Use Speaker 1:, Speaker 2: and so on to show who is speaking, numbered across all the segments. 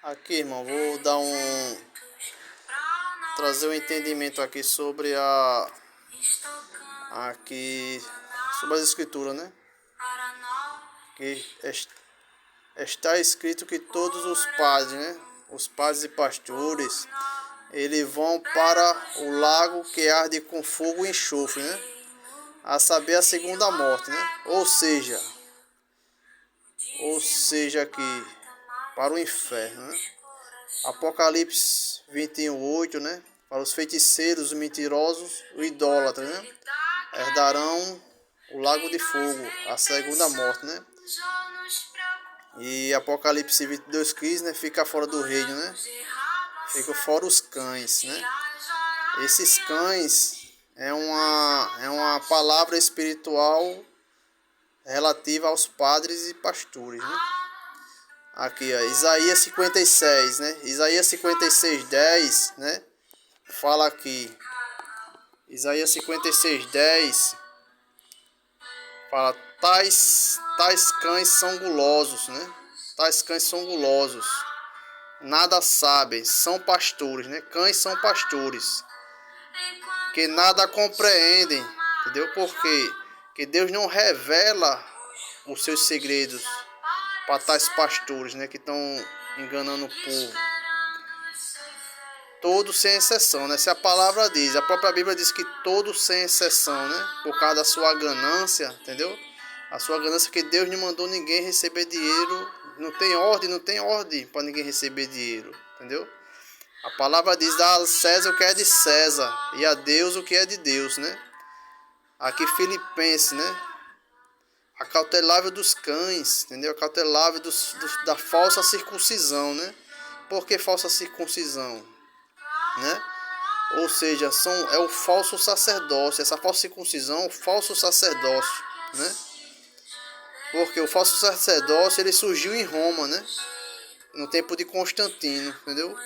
Speaker 1: Aqui, irmão, vou dar trazer um entendimento aqui sobre aqui sobre as escrituras, né? Que está escrito que todos os padres, né? Os padres e pastores, eles vão para o lago que arde com fogo e enxofre, né? A saber, a segunda morte, né? Ou seja aqui para o inferno, né? Apocalipse 21:8, né? Para os feiticeiros, os mentirosos, os idólatras, né? Herdarão o lago de fogo, a segunda morte, né? E Apocalipse 22:15, né? Fica fora do reino, né? Fica fora os cães, né? Esses cães é uma palavra espiritual relativa aos padres e pastores, né? Aqui, ó, Isaías 56, né? Isaías 56:10, né? Fala aqui. Isaías 56:10 fala: tais cães são gulosos, né? Tais cães são gulosos, nada sabem, são pastores, né? Cães são pastores, que nada compreendem, entendeu? Por quê? Que Deus não revela os seus segredos para tais pastores, né? Que estão enganando o povo. Todos sem exceção, né? Se a palavra diz, a própria Bíblia diz que todos sem exceção, né? Por causa da sua ganância, entendeu? A sua ganância, que Deus não mandou ninguém receber dinheiro. Não tem ordem para ninguém receber dinheiro, entendeu? A palavra diz: dá a César o que é de César e a Deus o que é de Deus, né? Aqui Filipenses, né? Acautelável dos cães, entendeu? Acautelável da falsa circuncisão, né? Por que falsa circuncisão, né? Ou seja, é o falso sacerdócio. Essa falsa circuncisão, o falso sacerdócio, né? Porque o falso sacerdócio, ele surgiu em Roma, né? No tempo de Constantino, entendeu?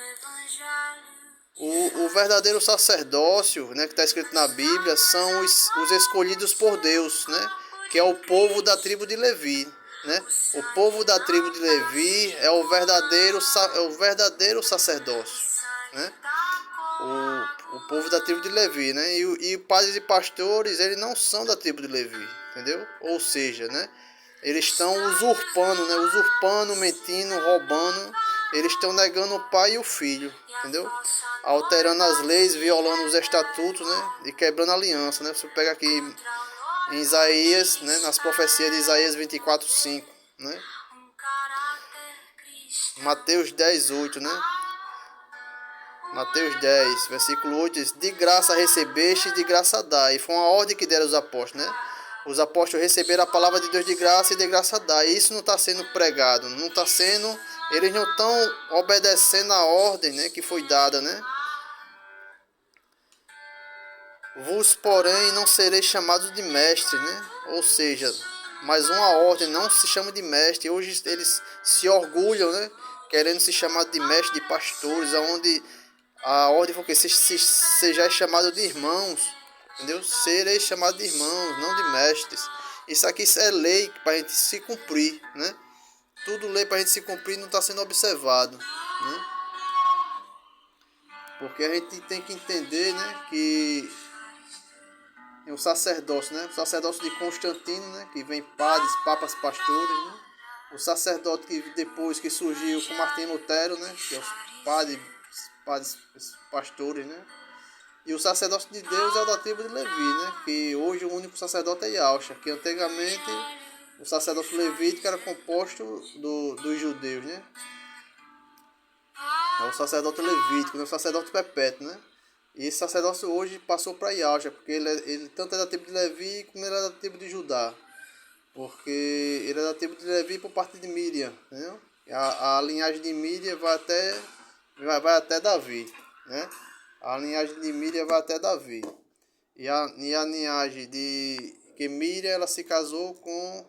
Speaker 1: O verdadeiro sacerdócio, né, que está escrito na Bíblia, são os escolhidos por Deus, né? Que é o povo da tribo de Levi, né? O povo da tribo de Levi é o verdadeiro sacerdócio, né? O povo da tribo de Levi, né? E padres e pastores, eles não são da tribo de Levi, entendeu? Ou seja, né? Eles estão usurpando, né? Usurpando, mentindo, roubando. Eles estão negando o pai e o filho, entendeu? Alterando as leis, violando os estatutos, né? E quebrando a aliança, né? Você pega aqui em Isaías, né? Nas profecias de Isaías 24:5, né? Mateus 10:8, né? Mateus 10, versículo 8 diz: de graça recebeste, de graça dai. E foi uma ordem que deram os apóstolos, né? Os apóstolos receberam a palavra de Deus de graça e de graça dai. E isso não está sendo pregado, não está sendo, eles não estão obedecendo a ordem, né, que foi dada, né? Vos, porém, não sereis chamados de mestre, né? Ou seja, mais uma ordem, não se chama de mestre. Hoje eles se orgulham, né? Querendo se chamar de mestre, de pastores, aonde a ordem foi que sejais chamado de irmãos, entendeu? Sereis chamado de irmãos, não de mestres. Isso aqui é lei para a gente se cumprir, né? Tudo lei para a gente se cumprir, não está sendo observado, né? Porque a gente tem que entender, né, que é o sacerdócio, né? O sacerdócio de Constantino, né? Que vem padres, papas, pastores, né? O sacerdote que depois que surgiu com Martinho Lutero, né? Que é os padres, pastores, né? E o sacerdócio de Deus é o da tribo de Levi, né? Que hoje o único sacerdote é Yahshua, que antigamente o sacerdócio levítico era composto dos judeus, né? É o sacerdote levítico, né? O sacerdote perpétuo, né? E esse sacerdócio hoje passou para Yahshua, porque ele tanto é da tribo de Levi como ele é da tribo de Judá. Porque ele é da tribo de Levi por parte de Miriam, entendeu? A linhagem de Miriam vai até Davi, né? A linhagem de Miriam vai até Davi. E a linhagem de que Miriam, ela se casou com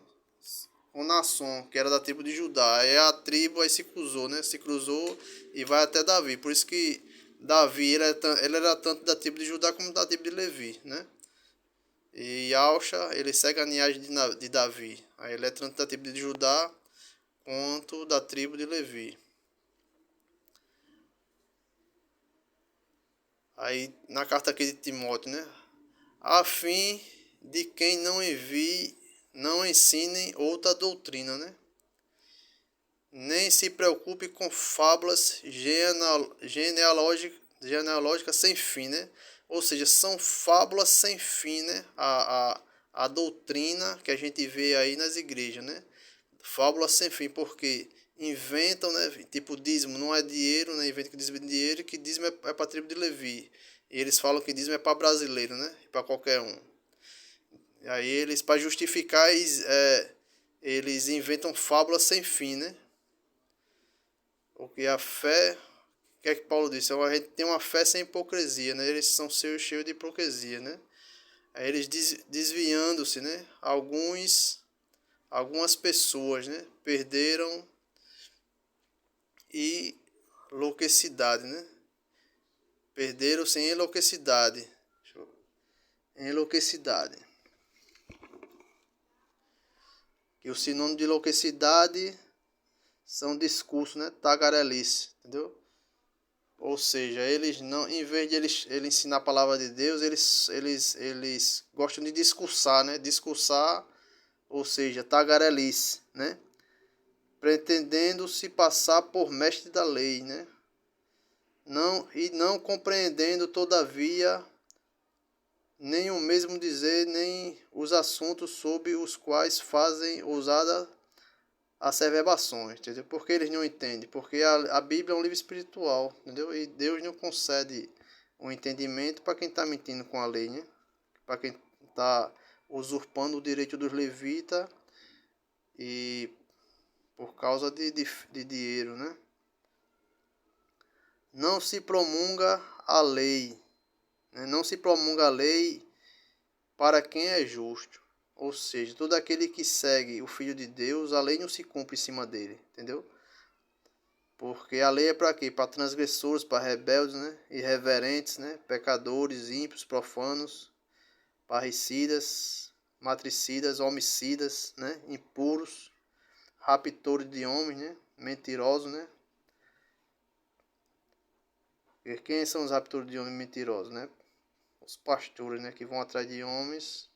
Speaker 1: Naasson, que era da tribo de Judá. Aí a tribo aí se cruzou, né? Se cruzou e vai até Davi. Por isso que Davi, ele era tanto da tribo de Judá como da tribo de Levi, né? E Yahusha, ele segue a linhagem de Davi. Aí ele é tanto da tribo de Judá quanto da tribo de Levi. Aí na carta aqui de Timóteo, né? A fim de quem não envie, não ensinem outra doutrina, né? Nem se preocupe com fábulas genealógicas sem fim, né? Ou seja, são fábulas sem fim, né? A doutrina que a gente vê aí nas igrejas, né? Fábulas sem fim, porque inventam, né? Tipo, dízimo não é dinheiro, né? Inventam que dízimo é dinheiro e que dízimo é para a tribo de Levi. E eles falam que dízimo é para brasileiro, né? Para qualquer um. E aí eles, para justificar, eles inventam fábulas sem fim, né? Porque a fé, o que é que Paulo disse? A gente tem uma fé sem hipocrisia, né? Eles são cheios de hipocrisia, né? Aí eles desviando-se, né? Algumas pessoas, né? Perderam e enlouquecidade, né? Perderam-se em enlouquecidade. Enlouquecidade. E o sinônimo de enlouquecidade são discursos, né? Tagarelice, entendeu? Ou seja, eles não, em vez de ele ensinar a palavra de Deus, eles gostam de discursar, né? Discursar, ou seja, tagarelice, né? Pretendendo se passar por mestre da lei, né? Não compreendendo, todavia, nem o mesmo dizer, nem os assuntos sobre os quais fazem ousada asseveраções, entendeu? Porque eles não entendem, porque a Bíblia é um livro espiritual, entendeu? E Deus não concede um entendimento para quem está mentindo com a lei, né? Para quem está usurpando o direito dos levitas e por causa de dinheiro, né? Não se promulga a lei, né? Não se promulga a lei para quem é justo. Ou seja, todo aquele que segue o Filho de Deus, a lei não se cumpre em cima dele, entendeu? Porque a lei é para quê? Para transgressores, para rebeldes, né? Irreverentes, né? Pecadores, ímpios, profanos, parricidas, matricidas, homicidas, né? Impuros, raptores de homens, né? Mentirosos, né? E quem são os raptores de homens mentirosos, né? Os pastores, né? Que vão atrás de homens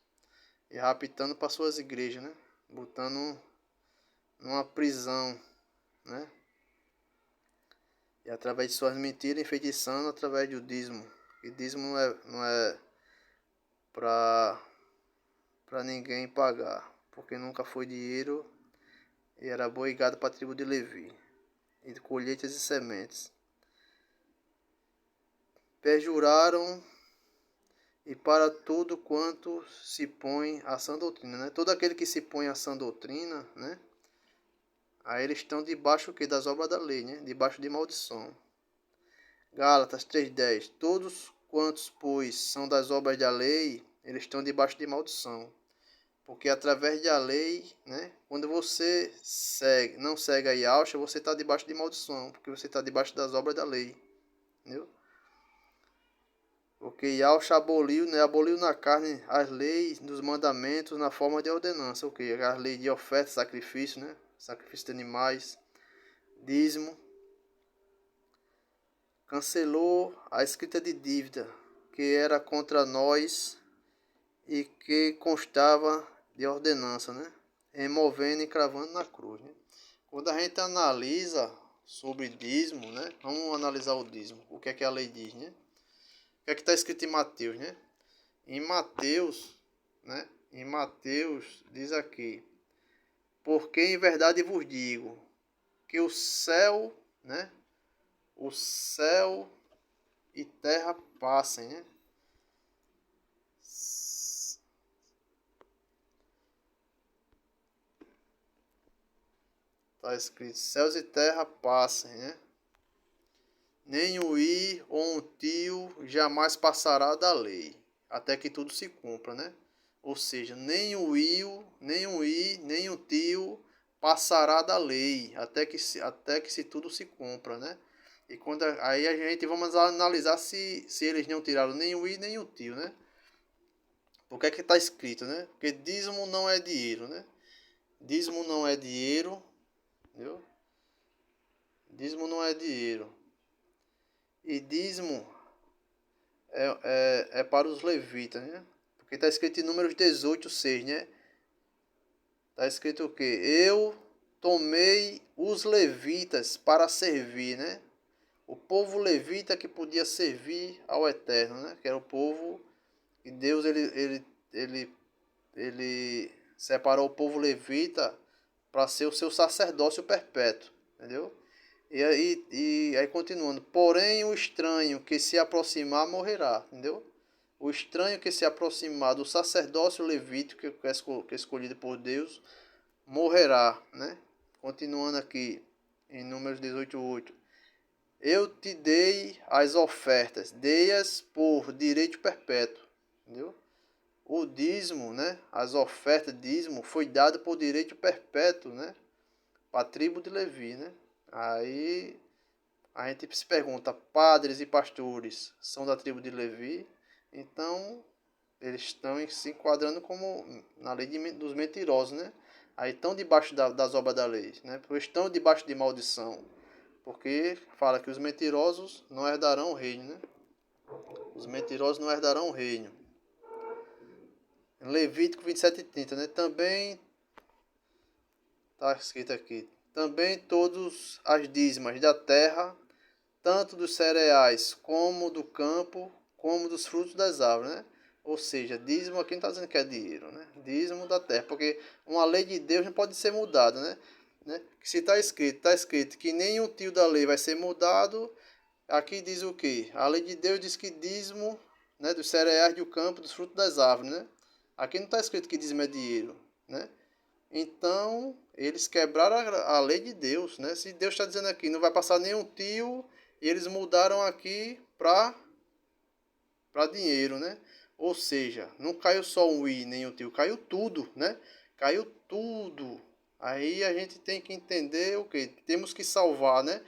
Speaker 1: e raptando para suas igrejas, né? Botando numa prisão, né? E através de suas mentiras, enfeitiçando através do dízimo. E dízimo não é para ninguém pagar, porque nunca foi dinheiro e era boi e gado para a tribo de Levi, e de colheitas e sementes. Perjuraram e para tudo quanto se põe a sã doutrina, né? Todo aquele que se põe a sã doutrina, né? Aí eles estão debaixo que das obras da lei, né? Debaixo de maldição. Gálatas 3:10. Todos quantos, pois, são das obras da lei, eles estão debaixo de maldição. Porque através da lei, né? Quando você não segue a Yahusha, você está debaixo de maldição. Porque você está debaixo das obras da lei. Entendeu? Porque Yahusha aboliu, né? Aboliu na carne as leis dos mandamentos na forma de ordenança. O que? As leis de oferta, sacrifício, né? Sacrifício de animais, dízimo. Cancelou a escrita de dívida que era contra nós e que constava de ordenança, né? Removendo e cravando na cruz, né? Quando a gente analisa sobre dízimo, né? Vamos analisar o dízimo. O que é que a lei diz, né? O que é que está escrito em Mateus, né? Em Mateus, né? Em Mateus diz aqui: porque em verdade vos digo que o céu, né? O céu e terra passem, né? Está escrito: céus e terra passem, né? Nem o i ou um tio jamais passará da lei, até que tudo se cumpra, né? Ou seja, nem o i, nem um i, nem o tio passará da lei, até que se tudo se cumpra, né? E quando aí a gente vamos analisar se eles não tiraram nem o i nem o tio, né? Por que é que está escrito, né? Porque dízimo não é dinheiro, né? Dízimo não é dinheiro, entendeu? Dízimo não é dinheiro. E dízimo é para os levitas, né? Porque está escrito em Números 18:6, né? Está escrito o quê? Eu tomei os levitas para servir, né? O povo levita que podia servir ao Eterno, né? Que era o povo que Deus ele separou o povo levita para ser o seu sacerdócio perpétuo, entendeu? E aí continuando, porém o estranho que se aproximar morrerá, entendeu? O estranho que se aproximar do sacerdócio levítico que é escolhido por Deus morrerá, né? Continuando aqui em Números 18:8. Eu te dei as ofertas, dei-as por direito perpétuo, entendeu? O dízimo, né? As ofertas de dízimo foi dado por direito perpétuo, né? Para a tribo de Levi, né? Aí a gente se pergunta, padres e pastores são da tribo de Levi? Então eles estão se enquadrando como na lei dos mentirosos, né? Aí estão debaixo das obras da lei, né? Porque estão debaixo de maldição. Porque fala que os mentirosos não herdarão o reino, né? Os mentirosos não herdarão o reino. Em Levítico 27:30, né? Também está escrito aqui. Também todos as dízimas da terra, tanto dos cereais como do campo, como dos frutos das árvores, né? Ou seja, dízimo aqui não está dizendo que é dinheiro, né? Dízimo da terra, porque uma lei de Deus não pode ser mudada, né? Se está escrito que nenhum tio da lei vai ser mudado, aqui diz o quê? A lei de Deus diz que dízimo, né, dos cereais do campo, dos frutos das árvores, né? Aqui não está escrito que dízimo é dinheiro, né? Então, eles quebraram a lei de Deus, né? Se Deus está dizendo aqui, não vai passar nenhum tio, e eles mudaram aqui para dinheiro, né? Ou seja, não caiu só um i, nem um tio, caiu tudo, né? Caiu tudo. Aí a gente tem que entender o que? Temos que salvar, né?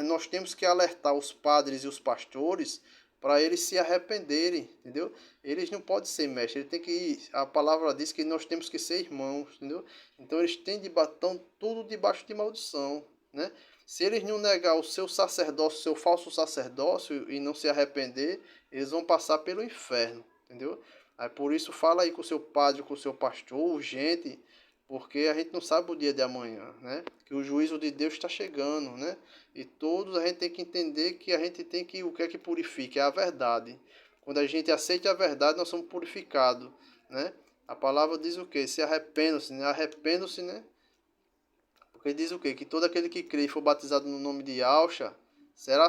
Speaker 1: Nós temos que alertar os padres e os pastores para eles se arrependerem, entendeu? Eles não podem ser mestres, ele tem que, a palavra diz que nós temos que ser irmãos, entendeu? Então eles têm de batom tudo debaixo de maldição, né? Se eles não negar o seu sacerdócio, seu falso sacerdócio e não se arrepender, eles vão passar pelo inferno, entendeu? Aí por isso fala aí com o seu padre, com o seu pastor, urgente, porque a gente não sabe o dia de amanhã, né? Que o juízo de Deus está chegando, né? E todos a gente tem que entender que a gente tem que, o que é que purifica? É a verdade. Quando a gente aceita a verdade, nós somos purificados, né? A palavra diz o quê? Se arrependam-se, né? Arrependam-se, né? Porque diz o quê? Que todo aquele que crê e for batizado no nome de Yahshua será